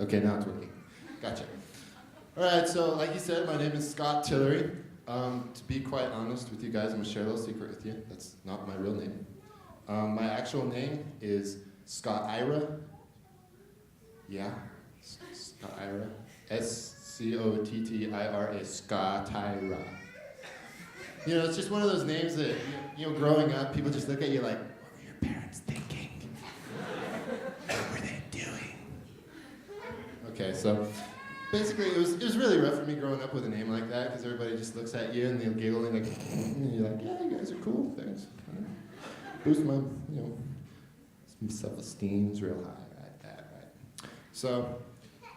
Okay, now it's working. Gotcha. All right, so like you said, my name is Scott Tillery. To be quite honest with you guys, I'm gonna share a little secret with you. That's not my real name. My actual name is Scottira. Yeah, Scottira. Scottira. Scottira. You know, it's just one of those names that, you know, growing up, people just look at you like, what were your parents thinking? What were they doing? Okay, so basically it was really rough for me growing up with a name like that, because everybody just looks at you and they'll giggle and, like, and you're like, yeah, you guys are cool, thanks. Boost my, you know, self-esteem's real high, right? So,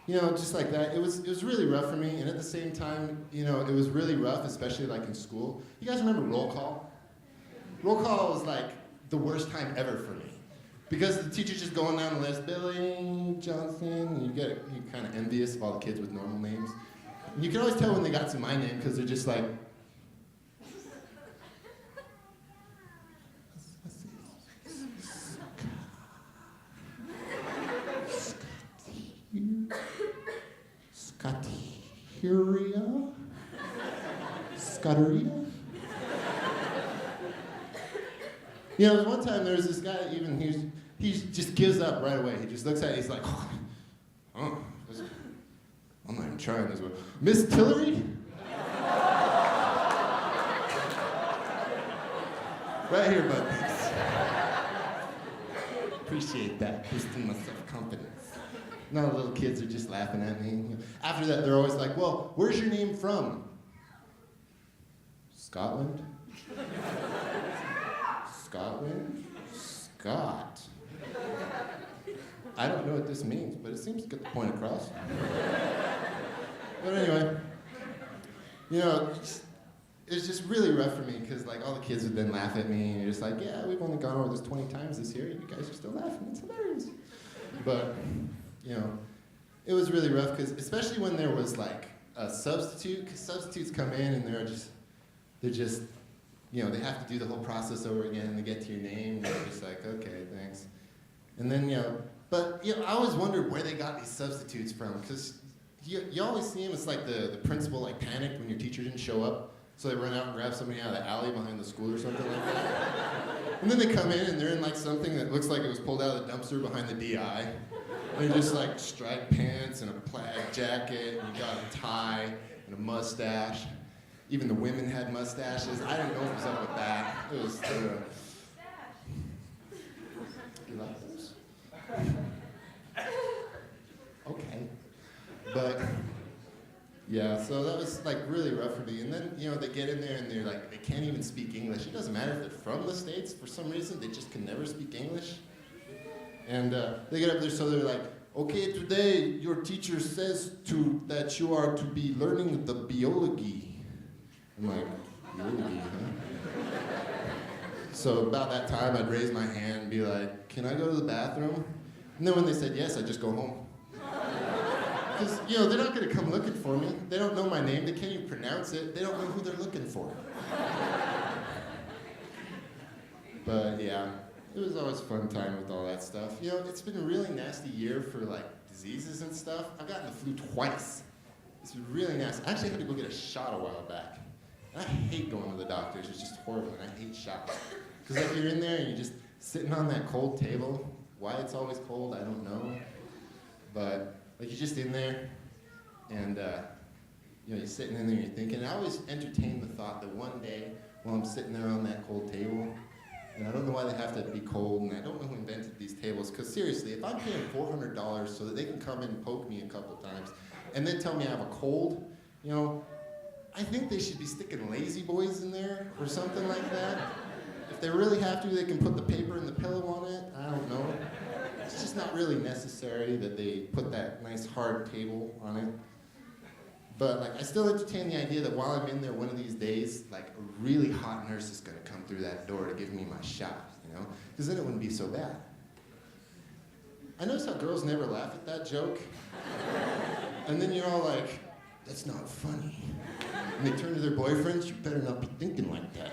you know, just like that, it was really rough for me, and at the same time, you know, it was really rough, especially like in school. You guys remember roll call? Roll call was like the worst time ever for me, because the teacher's just going down the list, Billy Johnson, and you kind of envious of all the kids with normal names. And you can always tell when they got to my name, because they're just like, Scotteria? Scotteria? You know, one time there was this guy, even he just gives up right away. He just looks at it, he's like, oh, I'm not even trying this one. Miss Tillery? Right here, bud. Appreciate that, boosting my self-confidence. Now the little kids are just laughing at me. After that, they're always like, well, where's your name from? Scotland? Scotland? Scott. I don't know what this means, but it seems to get the point across. But anyway, you know, it was just really rough for me, because like all the kids would then laugh at me, and you're just like, yeah, we've only gone over this 20 times this year, and you guys are still laughing, it's hilarious. But, you know, it was really rough, because especially when there was like a substitute, because substitutes come in and they're just, you know, they have to do the whole process over again to get to your name, and you're just like, okay, thanks. And then, you know, but you know, I always wondered where they got these substitutes from, because you always see them, it's like the principal like panicked when your teacher didn't show up, so they run out and grab somebody out of the alley behind the school or something like that. And then they come in and they're in like something that looks like it was pulled out of the dumpster behind the DI. And they're just like striped pants and a plaid jacket, and you got a tie and a mustache. Even the women had mustaches. I didn't know what was up with that. It was, you like those? Okay. But, yeah, so that was like really rough for me. And then, you know, they get in there and they're like, they can't even speak English. It doesn't matter if they're from the States, for some reason, they just can never speak English. And they get up there, so they're like, okay, today your teacher says that you are to be learning the biology. I'm like, biology, huh? So about that time, I'd raise my hand and be like, can I go to the bathroom? And then when they said yes, I'd just go home. Because, you know, they're not going to come looking for me. They don't know my name. They can't even pronounce it. They don't know who they're looking for. But, yeah. It was always a fun time with all that stuff. You know, it's been a really nasty year for like diseases and stuff. I've gotten the flu twice. It's been really nasty. I actually had to go get a shot a while back. And I hate going to the doctors. It's just horrible, and I hate shots. Because like you're in there and you're just sitting on that cold table. Why it's always cold, I don't know. But like you're just in there, and you know, you're sitting in there and you're thinking. I always entertain the thought that one day, while I'm sitting there on that cold table, and I don't know why they have to be cold, and I don't know who invented these tables, because seriously, if I'm paying $400 so that they can come in and poke me a couple times, and then tell me I have a cold, you know, I think they should be sticking Lazy Boys in there, or something like that. If they really have to, they can put the paper and the pillow on it, I don't know. It's just not really necessary that they put that nice hard table on it. But like, I still entertain the idea that while I'm in there one of these days, like a really hot nurse is gonna come through that door to give me my shot, you know? Because then it wouldn't be so bad. I notice how girls never laugh at that joke. And then you're all like, that's not funny. And they turn to their boyfriends, you better not be thinking like that.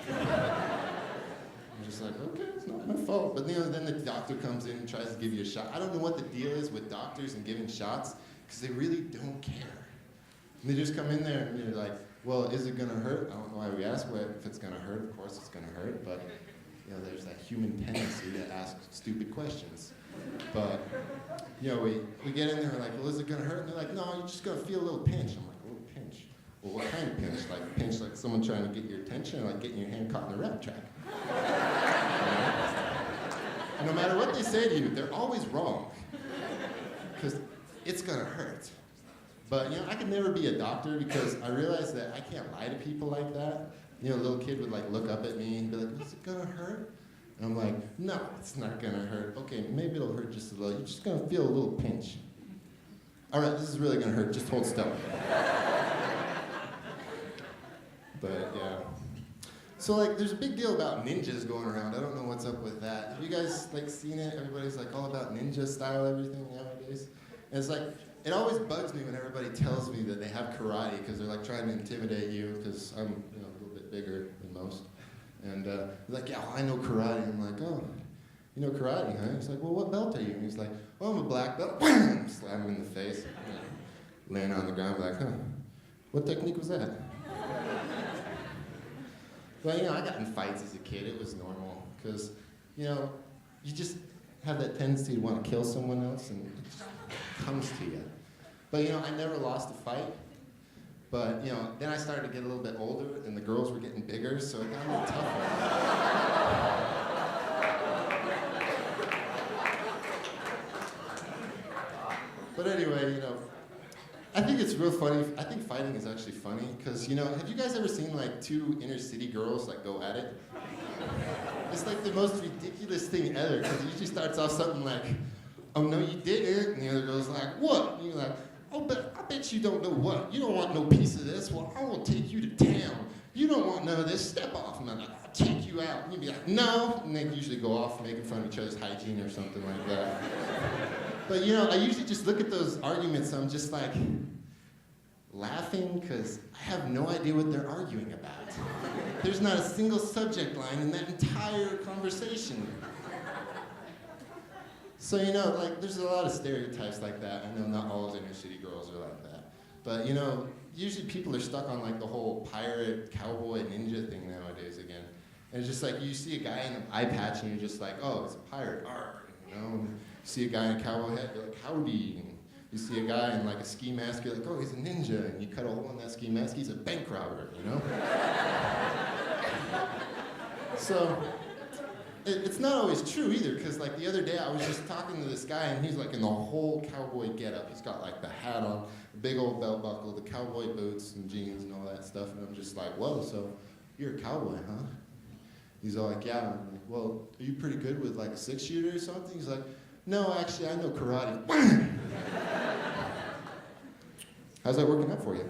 I'm just like, okay, it's not my fault. But you know, then the doctor comes in and tries to give you a shot. I don't know what the deal is with doctors and giving shots. because they really don't care. And they just come in there and you're like, well, is it gonna hurt? I don't know why we ask if it's gonna hurt. Of course it's gonna hurt, but there's that human tendency to ask stupid questions. But we get in there and we're like, well, is it gonna hurt? And they're like, no, you're just gonna feel a little pinch. I'm like, a little pinch? Well, what kind of pinch? Like pinch like someone trying to get your attention, or like getting your hand caught in a rap track? No matter what they say to you, they're always wrong. Because it's gonna hurt. But I could never be a doctor because I realized that I can't lie to people like that. A little kid would like look up at me and be like, is it gonna hurt? And I'm like, no, it's not gonna hurt. Okay, maybe it'll hurt just a little. You're just gonna feel a little pinch. All right, this is really gonna hurt. Just hold still. But yeah. So like, there's a big deal about ninjas going around. I don't know what's up with that. Have you guys like seen it? Everybody's like all about ninja style everything nowadays. And it's like, it always bugs me when everybody tells me that they have karate because they're like trying to intimidate you because I'm a little bit bigger than most. And they're like, yeah, well, I know karate. I'm like, oh, you know karate, huh? He's like, well, what belt are you? And he's like, well, I'm a black belt. Slam him in the face. Laying on the ground, like, huh, what technique was that? But I got in fights as a kid. It was normal because, you just have that tendency to want to kill someone else and it just comes to you. But I never lost a fight. But then I started to get a little bit older and the girls were getting bigger, so it got a little tougher. But anyway, I think it's real funny. I think fighting is actually funny because, have you guys ever seen like two inner city girls like go at it? It's like the most ridiculous thing ever because it usually starts off something like, oh no you didn't, and the other girl's like, what? And you're like, oh, but I bet you don't know what. You don't want no piece of this. Well, I will take you to town. You don't want none of this. Step off. And I'm like, I'll take you out. And you'd be like, no. And they usually go off making fun of each other's hygiene or something like that. But I usually just look at those arguments and I'm just like laughing because I have no idea what they're arguing about. There's not a single subject line in that entire conversation. So, like, there's a lot of stereotypes like that. I know not all inner city girls are like that. But, usually people are stuck on, like, the whole pirate, cowboy, ninja thing nowadays again. And it's just like, you see a guy in an eye patch and you're just like, oh, it's a pirate, arr, And you see a guy in a cowboy hat, you're like, howdy. And you see a guy in, like, a ski mask, you're like, oh, he's a ninja. And you cut a hole in that ski mask, he's a bank robber, So... it's not always true either, because like the other day I was just talking to this guy and he's like in the whole cowboy getup. He's got like the hat on, the big old belt buckle, the cowboy boots and jeans and all that stuff. And I'm just like, whoa, so you're a cowboy, huh? He's all like, yeah. I'm like, well, are you pretty good with like a 6-shooter or something? He's like, no, actually I know karate. How's that working out for you?